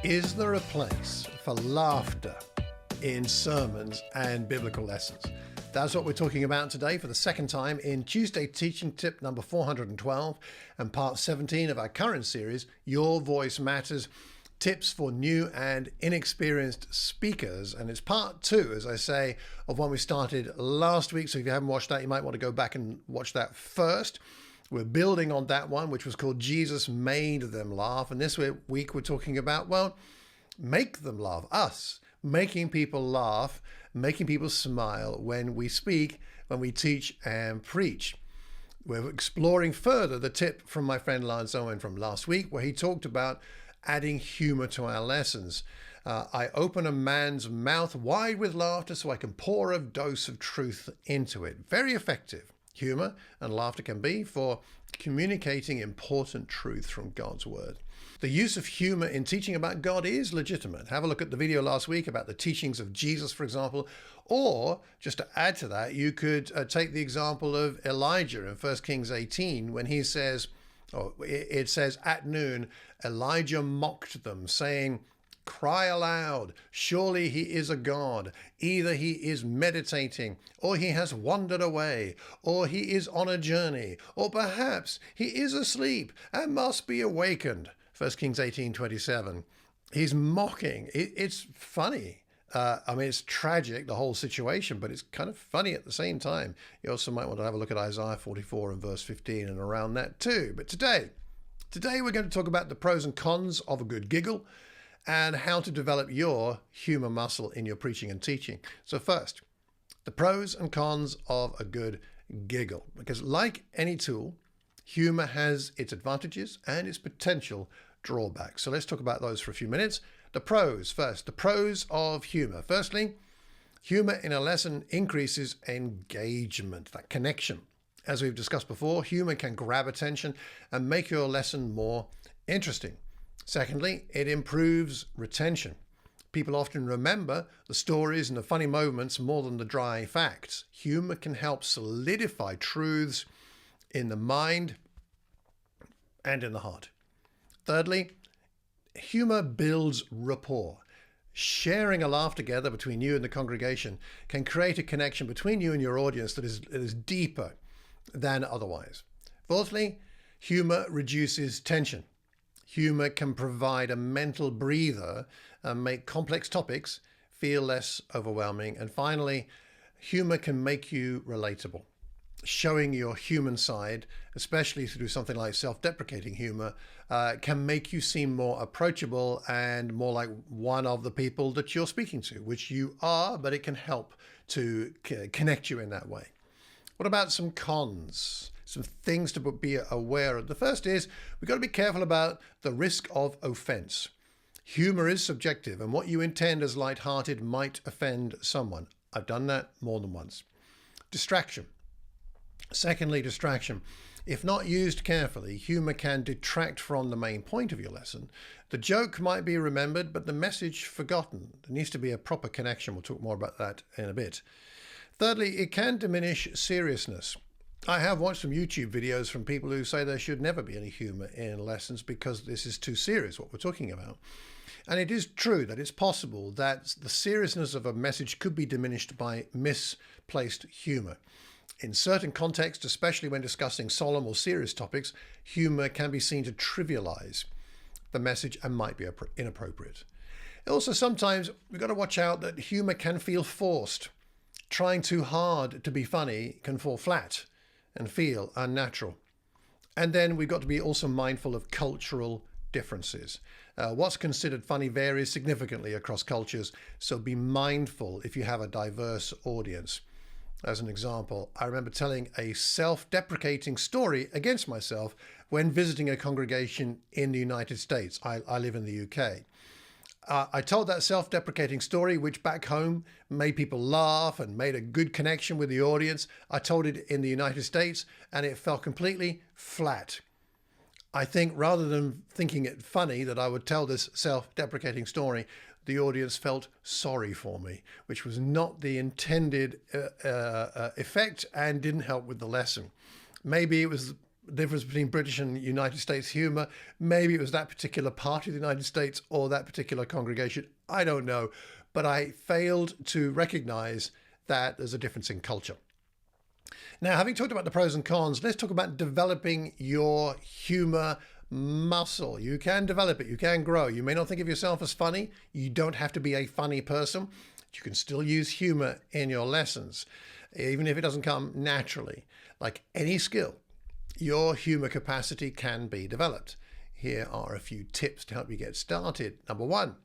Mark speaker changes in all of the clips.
Speaker 1: Is there a place for laughter in sermons and biblical lessons? That's what we're talking about today for the second time in Tuesday Teaching Tip number 412 and part 17 of our current series, Your Voice Matters, Tips for New and Inexperienced Speakers. And it's part 2, as I say, of one we started last week. So if you haven't watched that, you might want to go back and watch that first. We're building on that one, which was called Jesus Made Them Laugh. And this week we're talking about, well, make them laugh, us, making people laugh, making people smile when we speak, when we teach and preach. We're exploring further the tip from my friend Lance Owen from last week, where he talked about adding humor to our lessons. I open a man's mouth wide with laughter so I can pour a dose of truth into it. Very effective. Humor and laughter can be for communicating important truth from God's word. The use of humor in teaching about God is legitimate. Have a look at the video last week about the teachings of Jesus, for example. Or, just to add to that, you could take the example of Elijah in 1 Kings 18 when he says, it says, at noon, Elijah mocked them, saying, "Cry aloud, surely he is a god. Either he is meditating, or he has wandered away, or he is on a journey, or perhaps he is asleep and must be awakened." 1 Kings 18:27. He's mocking. It's funny. It's tragic, the whole situation, but it's kind of funny at the same time. You also might want to have a look at Isaiah 44 and verse 15 and around that too. But today we're going to talk about the pros and cons of a good giggle, and how to develop your humor muscle in your preaching and teaching. So first, the pros and cons of a good giggle. Because like any tool, humor has its advantages and its potential drawbacks. So let's talk about those for a few minutes. The pros first, the pros of humor. Firstly, humor in a lesson increases engagement, that connection. As we've discussed before, humor can grab attention and make your lesson more interesting. Secondly, it improves retention. People often remember the stories and the funny moments more than the dry facts. Humor can help solidify truths in the mind and in the heart. Thirdly, humor builds rapport. Sharing a laugh together between you and the congregation can create a connection between you and your audience that is deeper than otherwise. Fourthly, humor reduces tension. Humor can provide a mental breather and make complex topics feel less overwhelming. And finally, humor can make you relatable. Showing your human side, especially through something like self-deprecating humor, can make you seem more approachable and more like one of the people that you're speaking to, which you are, but it can help to connect you in that way. What about some cons? Some things to be aware of. The first is we've got to be careful about the risk of offense. Humor is subjective, and what you intend as lighthearted might offend someone. I've done that more than once. Distraction. Secondly, distraction. If not used carefully, humor can detract from the main point of your lesson. The joke might be remembered, but the message forgotten. There needs to be a proper connection. We'll talk more about that in a bit. Thirdly, it can diminish seriousness. I have watched some YouTube videos from people who say there should never be any humor in lessons because this is too serious, what we're talking about. And it is true that it's possible that the seriousness of a message could be diminished by misplaced humor. In certain contexts, especially when discussing solemn or serious topics, humor can be seen to trivialize the message and might be inappropriate. Also, sometimes we've got to watch out that humor can feel forced. Trying too hard to be funny can fall flat and feel unnatural. And then we've got to be also mindful of cultural differences. What's considered funny varies significantly across cultures, so be mindful if you have a diverse audience. As an example, I remember telling a self-deprecating story against myself when visiting a congregation in the United States. I live in the UK. I told that self-deprecating story, which back home made people laugh and made a good connection with the audience. I told it in the United States and it fell completely flat. I think rather than thinking it funny that I would tell this self-deprecating story, the audience felt sorry for me, which was not the intended effect and didn't help with the lesson. Maybe it was difference between British and United States humor. Maybe it was that particular part of the United States or that particular congregation. I don't know. But I failed to recognize that there's a difference in culture. Now, having talked about the pros and cons, let's talk about developing your humor muscle. You can develop it. You can grow. You may not think of yourself as funny. You don't have to be a funny person. You can still use humor in your lessons, even if it doesn't come naturally. Like any skill, your humor capacity can be developed. Here are a few tips to help you get started. Number one,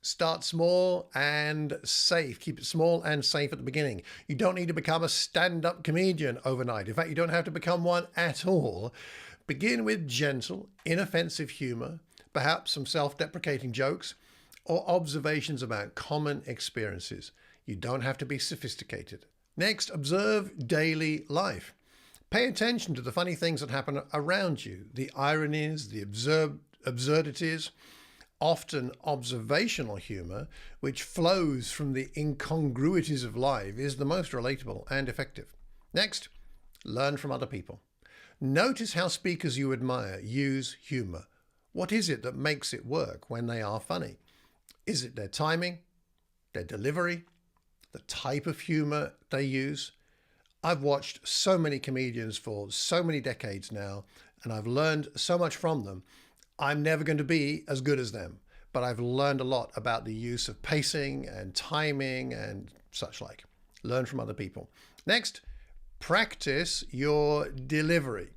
Speaker 1: start small and safe. Keep it small and safe at the beginning. You don't need to become a stand-up comedian overnight. In fact, you don't have to become one at all. Begin with gentle, inoffensive humor, perhaps some self-deprecating jokes, or observations about common experiences. You don't have to be sophisticated. Next, observe daily life. Pay attention to the funny things that happen around you, the ironies, the absurdities. Often observational humor, which flows from the incongruities of life, is the most relatable and effective. Next, learn from other people. Notice how speakers you admire use humor. What is it that makes it work when they are funny? Is it their timing, their delivery, the type of humor they use? I've watched so many comedians for so many decades now, and I've learned so much from them. I'm never going to be as good as them, but I've learned a lot about the use of pacing and timing and such like. Learn from other people. Next, practice your delivery.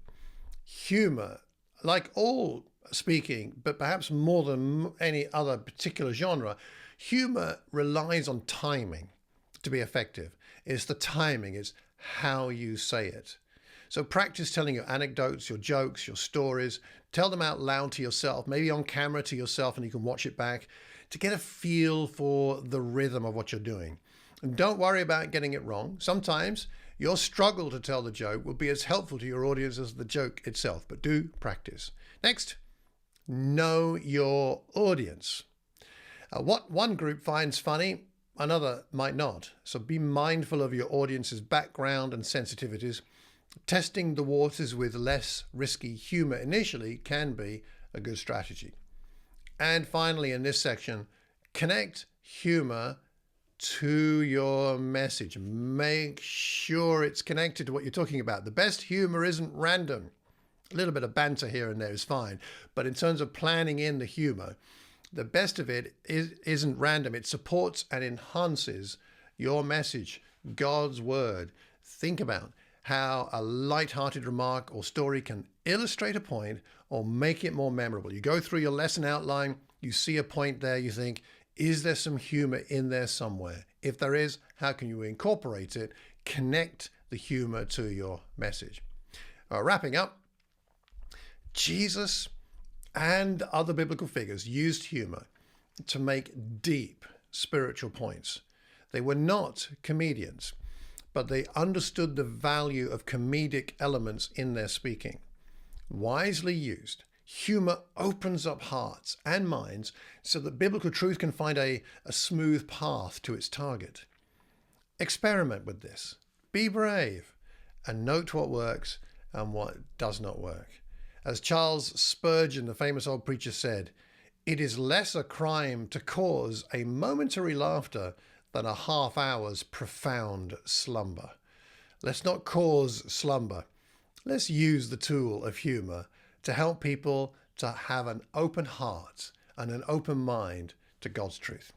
Speaker 1: Humor, like all speaking, but perhaps more than any other particular genre, humor relies on timing to be effective. It's the timing, it's how you say it. So practice telling your anecdotes, your jokes, your stories. Tell them out loud to yourself, maybe on camera to yourself, and you can watch it back to get a feel for the rhythm of what you're doing. And don't worry about getting it wrong. Sometimes your struggle to tell the joke will be as helpful to your audience as the joke itself, but do practice. Next, know your audience. What one group finds funny, another might not. So be mindful of your audience's background and sensitivities. Testing the waters with less risky humor initially can be a good strategy. And finally, in this section, connect humor to your message. Make sure it's connected to what you're talking about. The best humor isn't random. A little bit of banter here and there is fine. But in terms of planning in the humor, the best of it isn't random. It supports and enhances your message, God's word. Think about how a light-hearted remark or story can illustrate a point or make it more memorable. You go through your lesson outline, you see a point there, you think, is there some humor in there somewhere? If there is, how can you incorporate it? Connect the humor to your message. Wrapping up, Jesus and other biblical figures used humor to make deep spiritual points. They were not comedians, but they understood the value of comedic elements in their speaking. Wisely used, humor opens up hearts and minds so that biblical truth can find a smooth path to its target. Experiment with this. Be brave and note what works and what does not work. As Charles Spurgeon, the famous old preacher, said, "It is less a crime to cause a momentary laughter than a half hour's profound slumber." Let's not cause slumber. Let's use the tool of humor to help people to have an open heart and an open mind to God's truth.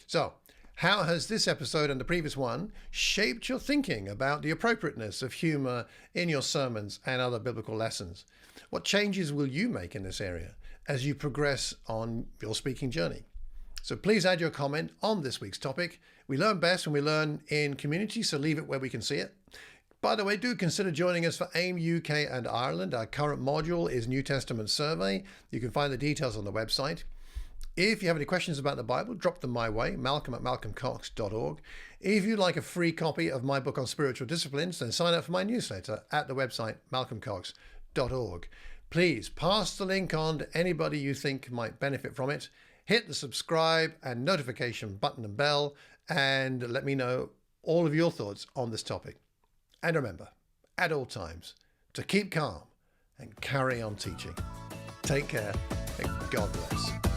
Speaker 1: So, how has this episode and the previous one shaped your thinking about the appropriateness of humor in your sermons and other biblical lessons? What changes will you make in this area as you progress on your speaking journey? So please add your comment on this week's topic. We learn best when we learn in community, so leave it where we can see it. By the way, do consider joining us for AIM UK and Ireland. Our current module is New Testament Survey. You can find the details on the website. If you have any questions about the Bible, drop them my way, malcolm@malcolmcox.org. If you'd like a free copy of my book on spiritual disciplines, then sign up for my newsletter at the website malcolmcox.org. Please pass the link on to anybody you think might benefit from it. Hit the subscribe and notification button and bell, and let me know all of your thoughts on this topic. And remember, at all times, to keep calm and carry on teaching. Take care and God bless.